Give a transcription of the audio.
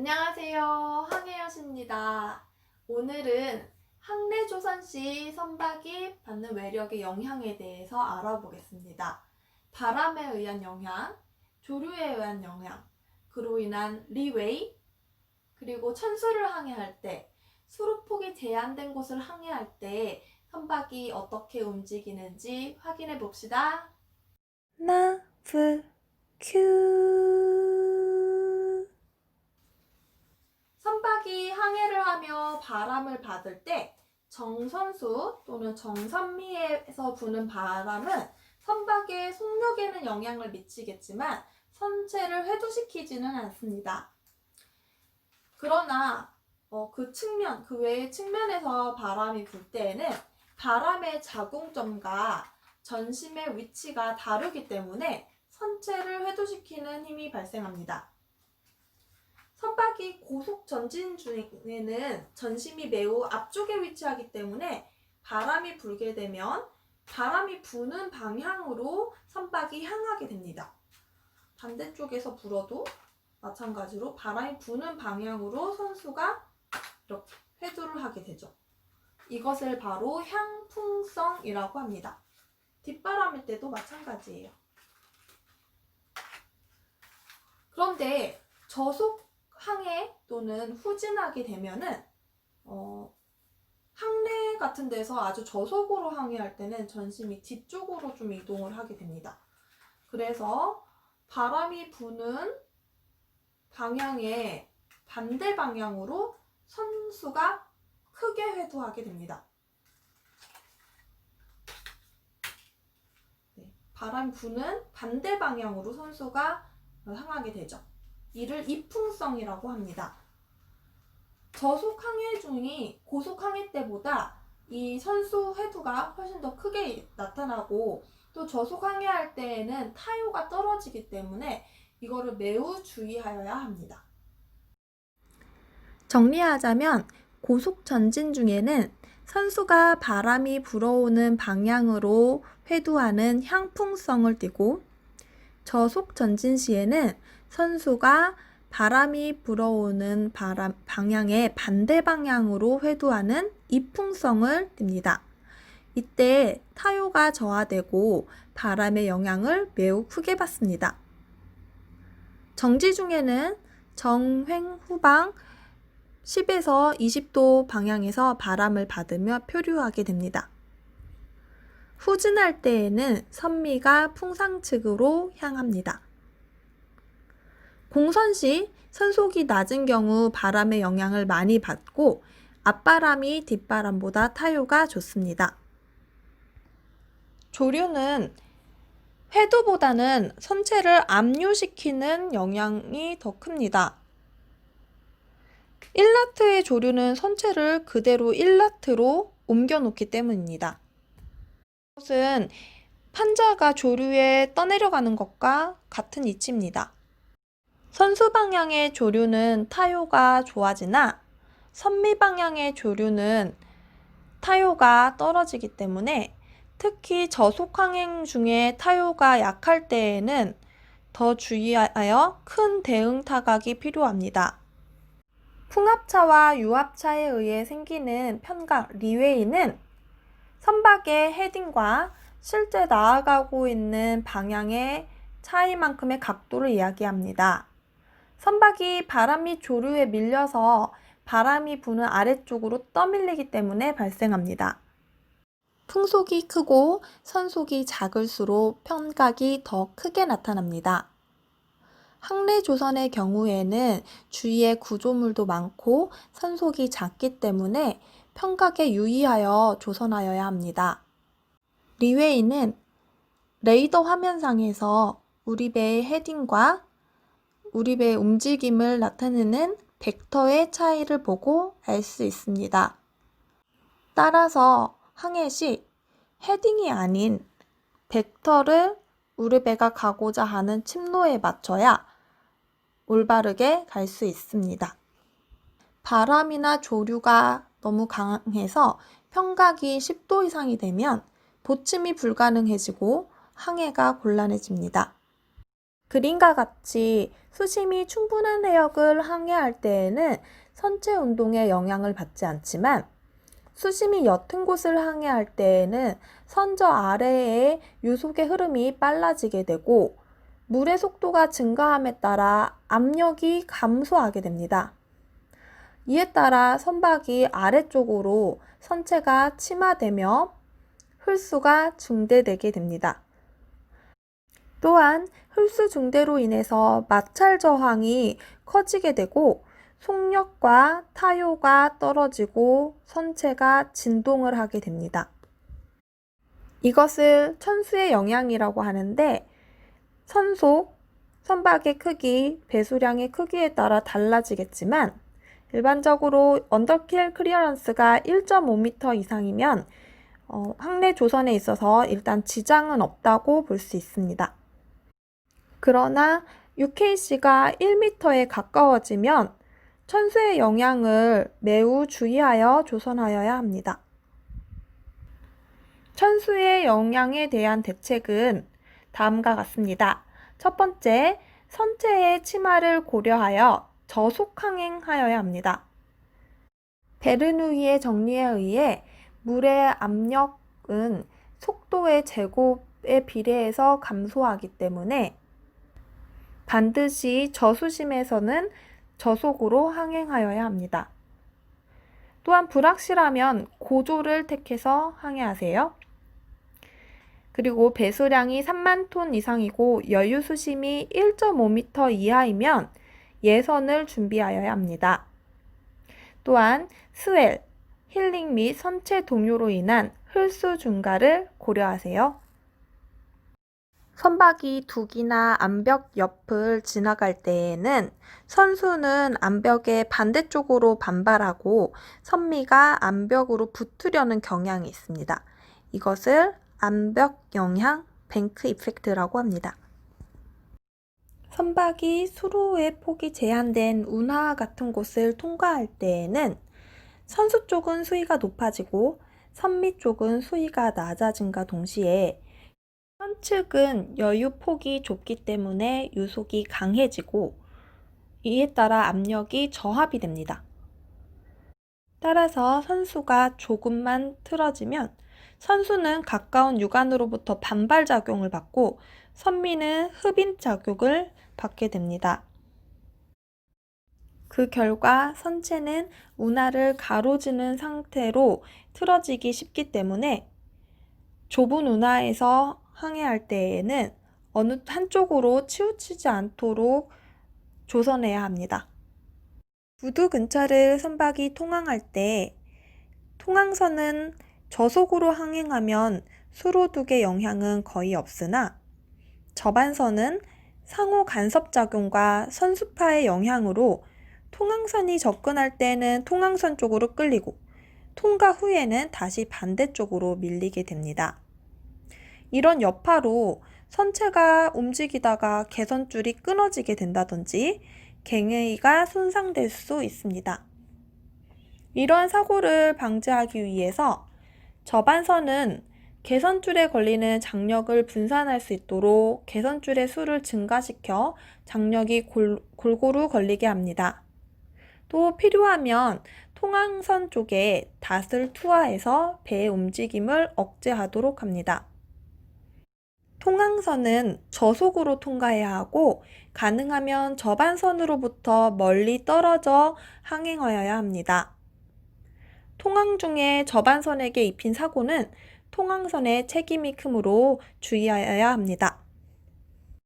안녕하세요. 황혜여입니다. 오늘은 항래조선시 선박이 받는 외력의 영향에 대해서 알아보겠습니다. 바람에 의한 영향, 조류에 의한 영향, 그로 인한 리웨이, 그리고 천수를 항해할 때, 수로폭이 제한된 곳을 항해할 때 선박이 어떻게 움직이는지 확인해 봅시다. 나브 큐 선박이 항해를 하며 바람을 받을 때 정선수 또는 정선미에서 부는 바람은 선박의 속력에는 영향을 미치겠지만 선체를 회두시키지는 않습니다. 그러나 그 외의 측면에서 바람이 불 때에는 바람의 작용점과 전심의 위치가 다르기 때문에 선체를 회두시키는 힘이 발생합니다. 선박이 고속 전진 중에는 전심이 매우 앞쪽에 위치하기 때문에 바람이 불게 되면 바람이 부는 방향으로 선박이 향하게 됩니다. 반대쪽에서 불어도 마찬가지로 바람이 부는 방향으로 선수가 이렇게 회두를 하게 되죠. 이것을 바로 향풍성이라고 합니다. 뒷바람일 때도 마찬가지예요. 그런데 저속 항해 또는 후진하게 되면은 항래 같은 데서 아주 저속으로 항해할 때는 전심이 뒤쪽으로 좀 이동을 하게 됩니다. 그래서 바람이 부는 방향의 반대 방향으로 선수가 크게 회두하게 됩니다. 바람이 부는 반대 방향으로 선수가 향하게 되죠. 이를 이풍성이라고 합니다. 저속 항해 중이 고속 항해 때보다 이 선수 회두가 훨씬 더 크게 나타나고 또 저속 항해할 때에는 타요가 떨어지기 때문에 이거를 매우 주의하여야 합니다. 정리하자면 고속 전진 중에는 선수가 바람이 불어오는 방향으로 회두하는 향풍성을 띠고 저속 전진 시에는 선수가 바람이 불어오는 방향의 반대 방향으로 회두하는 이풍성을 띱니다. 이때 타요가 저하되고 바람의 영향을 매우 크게 받습니다. 정지 중에는 정횡 후방 10에서 20도 방향에서 바람을 받으며 표류하게 됩니다. 후진할 때에는 선미가 풍상 측으로 향합니다. 공선 시 선속이 낮은 경우 바람의 영향을 많이 받고 앞바람이 뒷바람보다 타요가 좋습니다. 조류는 회두보다는 선체를 압류시키는 영향이 더 큽니다. 1라트의 조류는 선체를 그대로 1라트로 옮겨놓기 때문입니다. 이것은 판자가 조류에 떠내려가는 것과 같은 이치입니다. 선수 방향의 조류는 타요가 좋아지나 선미 방향의 조류는 타요가 떨어지기 때문에 특히 저속 항행 중에 타요가 약할 때에는 더 주의하여 큰 대응 타각이 필요합니다. 풍합차와 유합차에 의해 생기는 편각 리웨이는 선박의 헤딩과 실제 나아가고 있는 방향의 차이만큼의 각도를 이야기합니다. 선박이 바람 및 조류에 밀려서 바람이 부는 아래쪽으로 떠밀리기 때문에 발생합니다. 풍속이 크고 선속이 작을수록 편각이 더 크게 나타납니다. 항래조선의 경우에는 주위에 구조물도 많고 선속이 작기 때문에 편각에 유의하여 조선하여야 합니다. 리웨이는 레이더 화면상에서 우리 배의 헤딩과 우리 배의 움직임을 나타내는 벡터의 차이를 보고 알 수 있습니다. 따라서 항해 시 헤딩이 아닌 벡터를 우리 배가 가고자 하는 침로에 맞춰야 올바르게 갈 수 있습니다. 바람이나 조류가 너무 강해서 편각이 10도 이상이 되면 보침이 불가능해지고 항해가 곤란해집니다. 그림과 같이 수심이 충분한 해역을 항해할 때에는 선체 운동에 영향을 받지 않지만 수심이 옅은 곳을 항해할 때에는 선저 아래의 유속의 흐름이 빨라지게 되고 물의 속도가 증가함에 따라 압력이 감소하게 됩니다. 이에 따라 선박이 아래쪽으로 선체가 침하되며 홀수가 중대되게 됩니다. 또한 홀수 중대로 인해서 마찰 저항이 커지게 되고 속력과 타요가 떨어지고 선체가 진동을 하게 됩니다. 이것을 천수의 영향이라고 하는데 선속, 선박의 크기, 배수량의 크기에 따라 달라지겠지만 일반적으로 언더킬 클리어런스가 1.5m 이상이면 항해 조선에 있어서 일단 지장은 없다고 볼 수 있습니다. 그러나 UKC가 1m에 가까워지면 천수의 영향을 매우 주의하여 조선하여야 합니다. 천수의 영향에 대한 대책은 다음과 같습니다. 첫 번째, 선체의 침하를 고려하여 저속 항행하여야 합니다. 베르누이의 정리에 의해 물의 압력은 속도의 제곱에 비례해서 감소하기 때문에 반드시 저수심에서는 저속으로 항행하여야 합니다. 또한 불확실하면 고조를 택해서 항해하세요. 그리고 배수량이 3만 톤 이상이고 여유 수심이 1.5m 이하이면 예선을 준비하여야 합니다. 또한 스웰, 힐링 및 선체 동요로 인한 홀수 증가를 고려하세요. 선박이 둑이나 암벽 옆을 지나갈 때에는 선수는 암벽의 반대쪽으로 반발하고 선미가 암벽으로 붙으려는 경향이 있습니다. 이것을 암벽 영향, 뱅크 이펙트라고 합니다. 선박이 수로의 폭이 제한된 운하와 같은 곳을 통과할 때에는 선수 쪽은 수위가 높아지고 선미 쪽은 수위가 낮아짐과 동시에 선측은 여유 폭이 좁기 때문에 유속이 강해지고 이에 따라 압력이 저하이 됩니다. 따라서 선수가 조금만 틀어지면 선수는 가까운 유관으로부터 반발 작용을 받고 선미는 흡인 작용을 받게 됩니다. 그 결과 선체는 운하를 가로지는 상태로 틀어지기 쉽기 때문에 좁은 운하에서 항해할 때에는 어느 한쪽으로 치우치지 않도록 조선해야 합니다. 부두 근처를 선박이 통항할 때 통항선은 저속으로 항행하면 수로둑의 영향은 거의 없으나 저반선은 상호 간섭작용과 선수파의 영향으로 통항선이 접근할 때는 통항선 쪽으로 끌리고 통과 후에는 다시 반대쪽으로 밀리게 됩니다. 이런 여파로 선체가 움직이다가 개선줄이 끊어지게 된다든지 갱에이가 손상될 수 있습니다. 이러한 사고를 방지하기 위해서 저반선은 개선줄에 걸리는 장력을 분산할 수 있도록 개선줄의 수를 증가시켜 장력이 골고루 걸리게 합니다. 또 필요하면 통항선 쪽에 닷을 투하해서 배의 움직임을 억제하도록 합니다. 통항선은 저속으로 통과해야 하고 가능하면 저반선으로부터 멀리 떨어져 항행하여야 합니다. 통항 중에 저반선에게 입힌 사고는 통항선의 책임이 크므로 주의하여야 합니다.